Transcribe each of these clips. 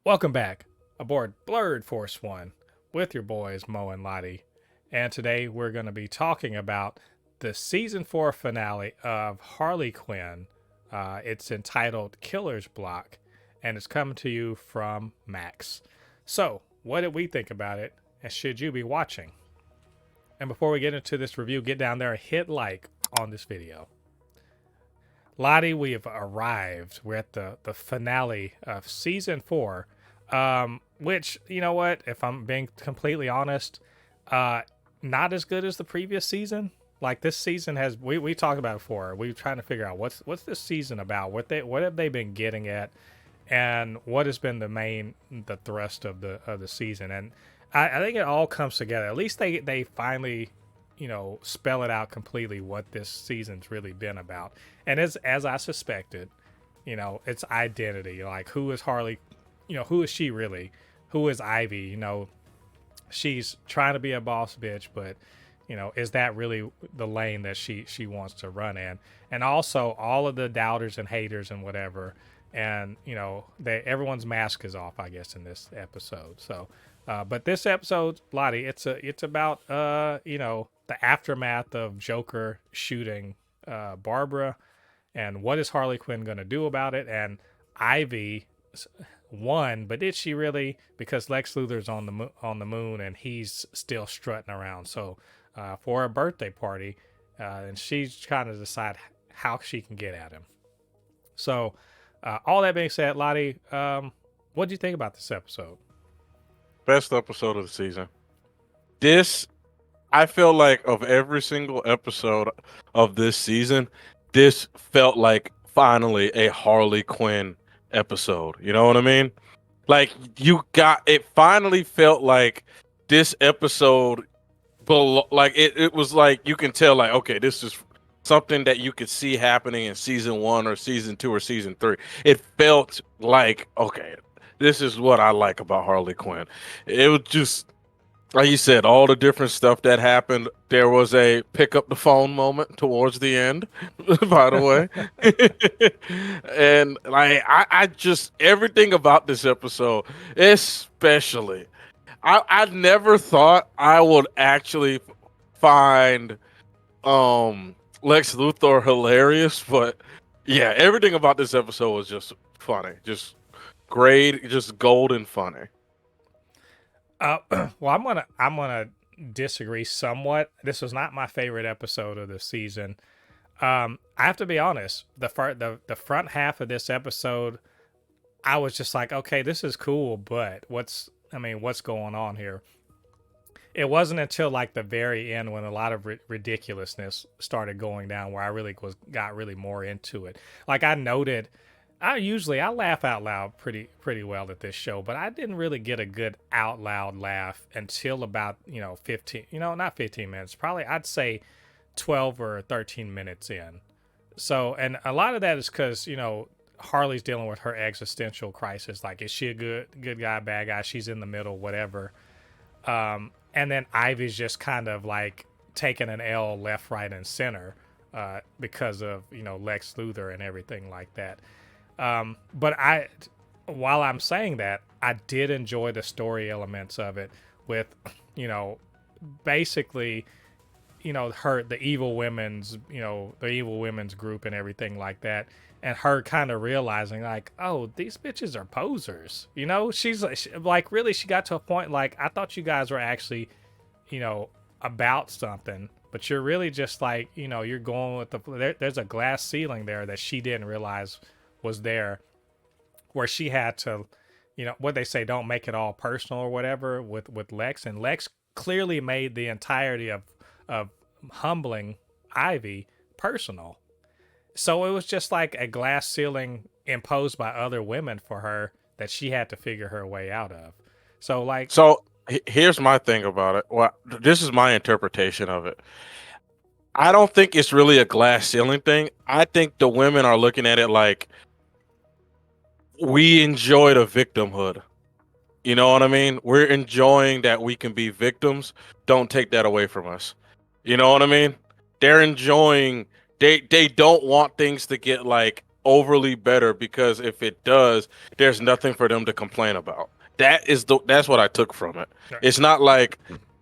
Welcome back aboard Blurred Force One with your boys Mo and Lottie. And today we're going to be talking about the season 4 finale of Harley Quinn. It's entitled Killer's Block and it's coming to you from Max. So, what did we think about it? And should you be watching? And before we get into this review, get down there and hit like on this video. Lottie, we have arrived. We're at the finale of season 4. Which, you know what, if I'm being completely honest, not as good as the previous season. Like this season has we talked about it before. We were trying to figure out what's this season about, what have they been getting at, and what has been the thrust of the season. And I think it all comes together. At least they finally, spell it out completely what this season's really been about. And as I suspected, it's identity. Like, who is Harley? Who is she really? Who is Ivy? She's trying to be a boss bitch, but is that really the lane that she wants to run in? And also all of the doubters and haters and whatever, and everyone's mask is off, I guess, in this episode. So but this episode, Lottie, it's about the aftermath of Joker shooting Barbara, and what is Harley Quinn going to do about it? And Ivy won, but did she really? Because Lex Luthor's on the moon and he's still strutting around. So for a birthday party, and she's trying to decide how she can get at him. So all that being said, Lottie, what do you think about this episode? Best episode of the season. This, I feel like, of every single episode of this season, this felt like finally a Harley Quinn episode. You know what I mean? Like, it finally felt like this episode, like it was like you can tell, like, okay, this is something that you could see happening in season 1 or season 2 or season 3. It felt like, okay, this is what I like about Harley Quinn. It was just, like you said, all the different stuff that happened. There was a pick up the phone moment towards the end, by the way. And like I just everything about this episode, especially, I never thought I would actually find Lex Luthor hilarious, but yeah, everything about this episode was just funny. Just great, just golden funny. Well, I'm gonna disagree somewhat. This was not my favorite episode of the season. I have to be honest. The front half of this episode, I was just like, okay, this is cool, but what's going on here? It wasn't until like the very end when a lot of ridiculousness started going down where I really got really more into it. Like I noted, I laugh out loud pretty well at this show, but I didn't really get a good out loud laugh until about 15, not 15 minutes, probably I'd say 12 or 13 minutes in. So, and a lot of that is because Harley's dealing with her existential crisis. Like, is she a good guy, bad guy? She's in the middle, whatever. And then Ivy's just kind of like taking an L left, right, and center because of Lex Luthor and everything like that. But while I'm saying that, I did enjoy the story elements of it with, basically, the evil women's group and everything like that. And her kind of realizing like, oh, these bitches are posers. She's like, really, she got to a point like, I thought you guys were actually, about something, but you're really just like, you're going with there's a glass ceiling there that she didn't realize was there, where she had to, what they say, don't make it all personal or whatever with Lex. And Lex clearly made the entirety of humbling Ivy personal. So it was just like a glass ceiling imposed by other women for her that she had to figure her way out of. So like, So here's my thing about it. Well, this is my interpretation of it. I don't think it's really a glass ceiling thing. I think the women are looking at it like we enjoy the victimhood. You know what I mean? We're enjoying that we can be victims. Don't take that away from us. You know what I mean? They're enjoying, they don't want things to get like overly better because if it does, there's nothing for them to complain about. That's what I took from it. Right. It's not like,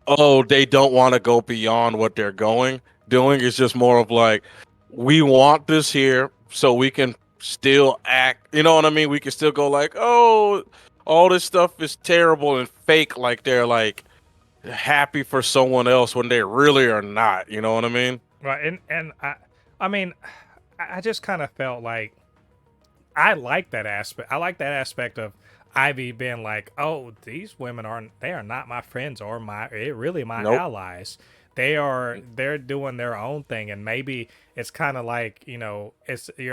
oh, they don't want to go beyond what they're doing. It's just more of like, we want this here so we can still act. You know what I mean? We can still go like, oh, all this stuff is terrible and fake, like they're like happy for someone else when they really are not. You know what I mean? Right. And I mean, I just kind of felt like I like that aspect. I like that aspect of Ivy being like, "Oh, these women they are not my friends or really my Nope. allies. They're doing their own thing." And maybe it's kind of like, you're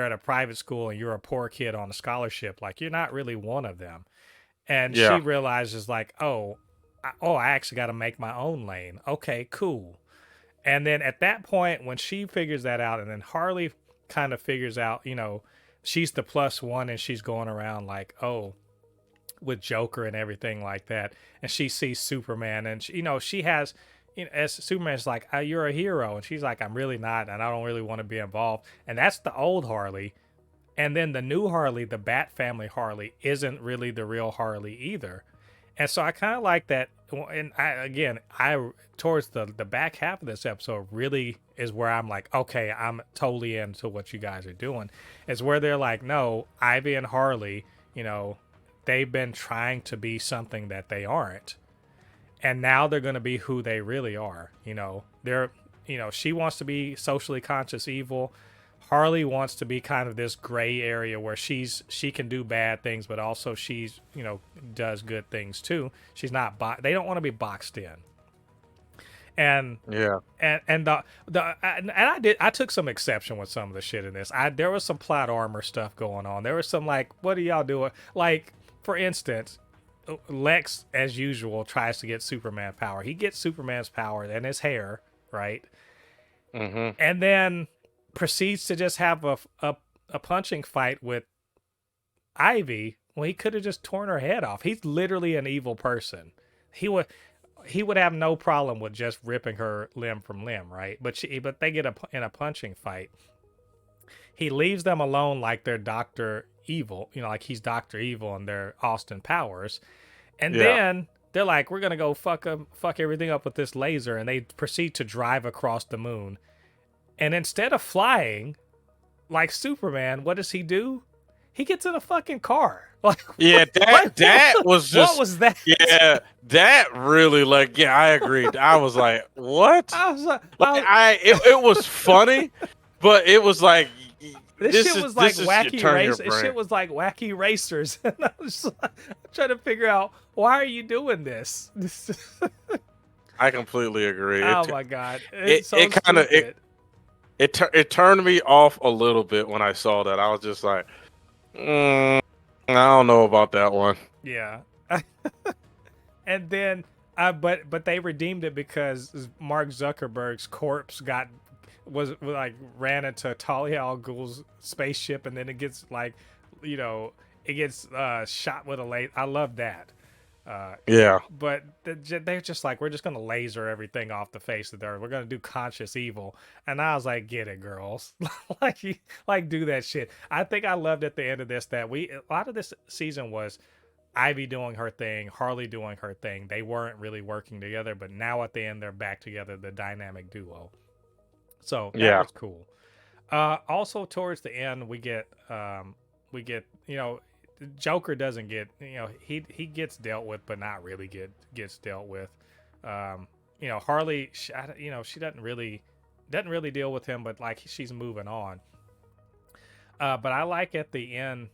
at a private school and you're a poor kid on a scholarship. Like you're not really one of them. And she Yeah. realizes like, I actually got to make my own lane. Okay, cool. And then at that point, when she figures that out, and then Harley kind of figures out, she's the plus one and she's going around like, oh, with Joker and everything like that. And she sees Superman and, she has, as Superman's like, you're a hero. And she's like, I'm really not. And I don't really want to be involved. And that's the old Harley. And then the new Harley, the Bat Family Harley, isn't really the real Harley either. And so I kind of like that. And I towards the back half of this episode really is where I'm like, okay, I'm totally into what you guys are doing. It's where they're like, no, Ivy and Harley, they've been trying to be something that they aren't. And now they're going to be who they really are. She wants to be socially conscious evil. Harley wants to be kind of this gray area where she can do bad things, but also she's, does good things too. She's not, they don't want to be boxed in. And Yeah. and I took some exception with some of the shit in this. There was some plot armor stuff going on. There was some like, what are y'all doing? Like, for instance, Lex, as usual, tries to get Superman power. He gets Superman's power and his hair, right? Mm-hmm. And then proceeds to just have a punching fight with Ivy. Well, he could have just torn her head off. He's literally an evil person. He would have no problem with just ripping her limb from limb, right? But they get in a punching fight. He leaves them alone like they're Dr. Evil, like he's Dr. Evil and they're Austin Powers. And then they're like, we're going to go fuck everything up with this laser. And they proceed to drive across the moon. And instead of flying like Superman, what does he do? He gets in a fucking car. Like, yeah, that was just. What was that? Yeah, that really, like, yeah, I agreed. I was like, what? I was like, it was funny, but it was like, this shit was like wacky race. This shit was like wacky racers. And I was like, I'm trying to figure out, why are you doing this? I completely agree. Oh my god, it kind of it turned me off a little bit when I saw that. I was just like, I don't know about that one. Yeah. And then, but they redeemed it because Mark Zuckerberg's corpse ran into Talia al Ghul's spaceship, and then it gets like, it gets shot with a laser. I love that. Yeah. But they're just like, we're just going to laser everything off the face of the earth. We're going to do conscious evil. And I was like, get it, girls. like do that shit. I think I loved at the end of this that a lot of this season was Ivy doing her thing, Harley doing her thing. They weren't really working together, but now at the end, they're back together, the dynamic duo. So that was cool. Also towards the end, we get, Joker doesn't get, he gets dealt with, but not really gets dealt with. Harley, she doesn't really deal with him, but like she's moving on. But I like at the end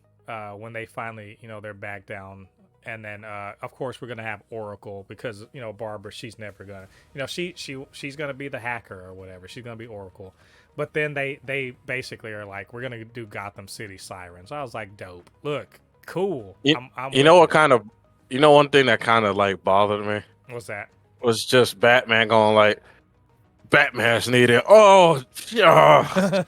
when they finally, they're back down, and then of course we're gonna have Oracle because Barbara, she's never gonna, she's gonna be the hacker or whatever. She's gonna be Oracle. But then they basically are like, we're gonna do Gotham City Sirens. I was like, dope. Look. Cool. One thing that kind of like bothered me. What's that? Was just Batman going like, Batman's needed. Oh, yeah.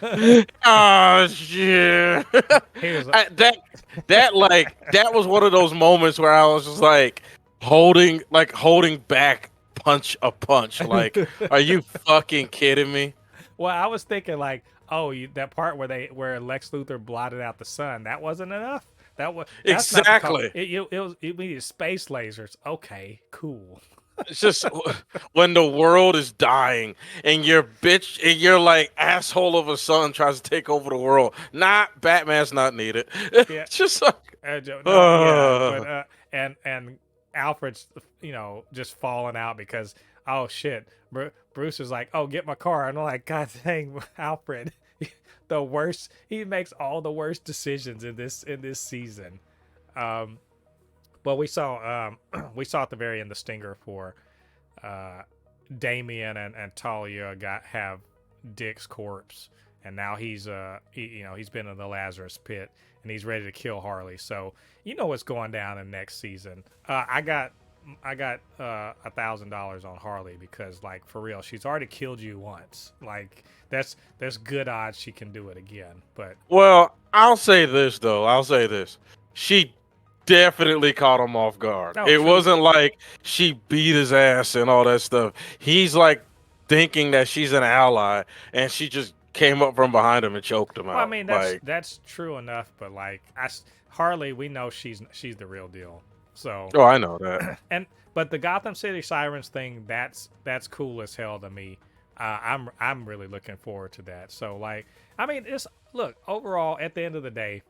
That was one of those moments where I was just like holding back a punch. Like, are you fucking kidding me? Well, I was thinking like, oh, that part where Lex Luthor blotted out the sun, that wasn't enough. That's not the call. Exactly. It needed space lasers. Okay, cool. It's just when the world is dying and your bitch and your like asshole of a son tries to take over the world. Not Batman's not needed. Yeah, Just like no, yeah, but uh, and Alfred's just falling out because oh shit, Bruce is like, oh, get my car, and I'm like, God dang, Alfred, the worst. He makes all the worst decisions in this season. Um, well, we saw at the very end the stinger for uh, Damien and Talia have Dick's corpse, and now he's been in the Lazarus pit and he's ready to kill Harley. So you know what's going down in next season. I got $1,000 on Harley because like for real, she's already killed you once. Like there's good odds she can do it again. But well, I'll say this though. I'll say this. She definitely caught him off guard. no, It true. wasn't like she beat his ass and all that stuff. He's like thinking that she's an ally and she just came up from behind him and choked him Well, I out. mean Like, that's true enough, but like Harley, we know she's the real deal. So oh, I know that. and but the Gotham City Sirens thing, that's cool as hell to me. I'm really looking forward to that. So like, I mean, it's look overall at the end of the day,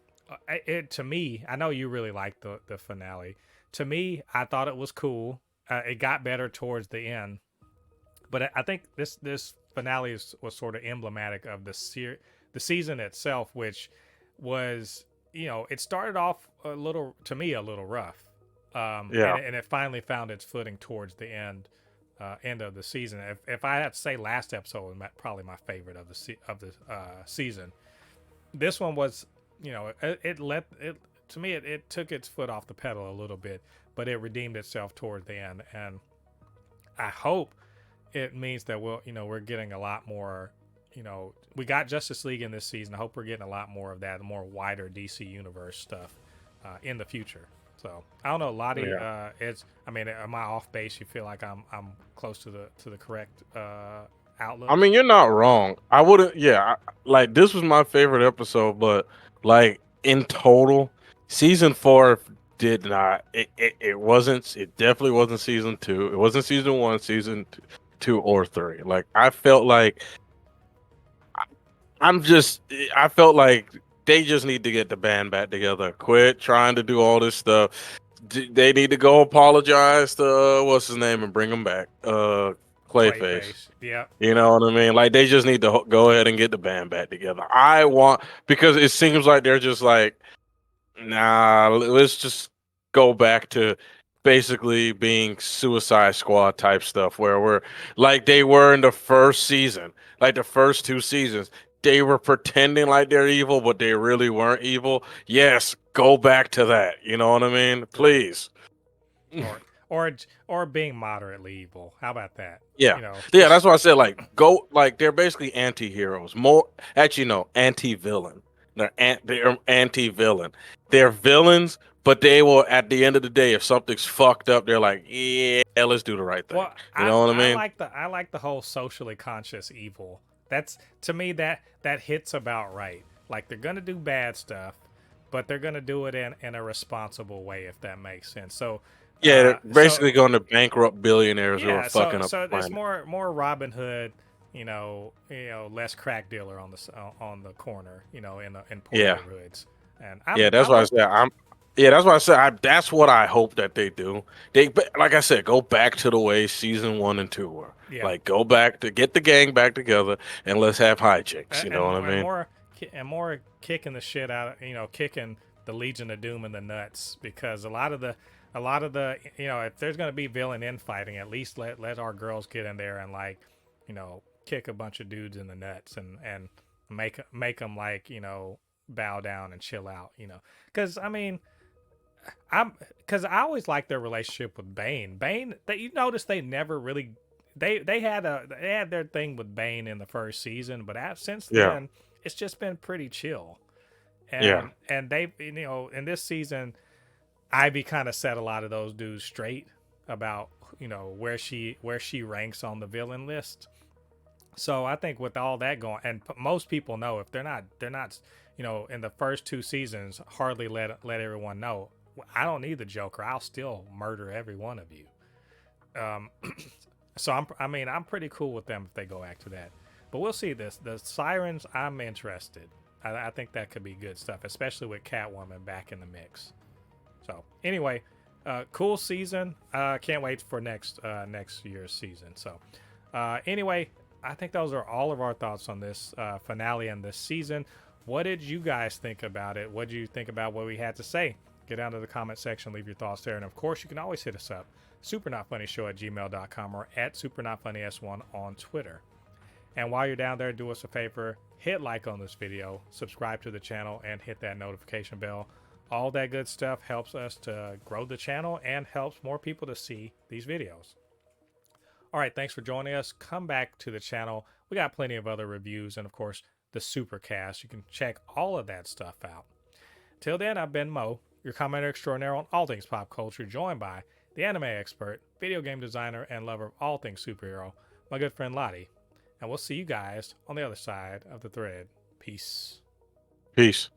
it to me, I know you really liked the finale. To me, I thought it was cool. It got better towards the end, but I think this finale was sort of emblematic of the season itself, which was it started off a little to me a little rough, Yeah. and it finally found its footing towards the end of the season. If I had to say, last episode was probably my favorite of the season. This one was, it let it to me. It took its foot off the pedal a little bit, but it redeemed itself towards the end, and I hope it means that we're getting a lot more. We got Justice League in this season. I hope we're getting a lot more of that, more wider DC universe stuff in the future. So I don't know, Lottie. Yeah. I mean, am I off base? You feel like I'm close to the correct I outlook? mean, you're not wrong. I wouldn't. Yeah, like this was my favorite episode, but like in total, season four did not. It wasn't. It definitely wasn't season two. It wasn't season one, two, or three. Like I felt like I'm just. I felt like they just need to get the band back together. Quit trying to do all this stuff. They need to go apologize to what's his name and bring him back. Clayface. Clayface. Yep. You know what I mean? Like they just need to go ahead and get the band back together. I want because it seems like they're just like, nah, let's just go back to basically being Suicide Squad type stuff where we're like they were in the first season, like the first two seasons. They were pretending like they're evil, but they really weren't evil. Yes, go back to that. You know what I mean? Right. Please. Or or being moderately evil. How about that? Yeah. Yeah, Just that's why I said like go like they're basically anti-heroes. More actually no, anti-villain. They're anti-villain. They're villains, but they will at the end of the day, if something's fucked up, they're like, yeah, let's do the right thing. well, You know what I I mean? like the whole socially conscious evil. That's to me that hits about right. Like they're gonna do bad stuff, but they're gonna do it in a responsible way, if that makes sense. So, Yeah, they're so basically going to bankrupt billionaires who are yeah, so fucking up the so there's planet. more Robin Hood, less crack dealer on the corner, in poor Yeah. neighborhoods. And Yeah, that's I'm why I said I'm. Yeah, that's why I said that's what I hope that they do. Like I said, go back to the way season one and two were. yeah, Like, go back to get the gang back together and let's have hijinks. You know what I and mean? more kicking the shit out of kicking the Legion of Doom in the nuts, because a lot of the if there's gonna be villain infighting, at least let our girls get in there and like kick a bunch of dudes in the nuts and make them like bow down and chill out, because I mean because I always liked their relationship with Bane. That you notice they never really they had their thing with Bane in the first season, but since Yeah, then it's just been pretty chill. yeah, And they in this season, Ivy kind of set a lot of those dudes straight about where she ranks on the villain list. So I think with all that going, and most people know if they're not, in the first two seasons, hardly let everyone know. I don't need the Joker. I'll still murder every one of you. Um, so I'm pretty cool with them if they go back to that. But we'll see this. The Sirens, I'm interested. I think that could be good stuff, especially with Catwoman back in the mix. So anyway, cool season. Can't wait for next year's season. So anyway, I think those are all of our thoughts on this finale and this season. What did you guys think about it? What did you think about what we had to say? Get down to the comment section, leave your thoughts there. And of course, you can always hit us up, supernotfunnyshow@gmail.com or at supernotfunnys1 on Twitter. And while you're down there, do us a favor, hit like on this video, subscribe to the channel, and hit that notification bell. All that good stuff helps us to grow the channel and helps more people to see these videos. All right, thanks for joining us. Come back to the channel. We got plenty of other reviews and, of course, the Supercast. You can check all of that stuff out. Till then, I've been Mo, your commenter extraordinaire on all things pop culture, joined by the anime expert, video game designer, and lover of all things superhero, my good friend Lottie. And we'll see you guys on the other side of the thread. Peace. Peace.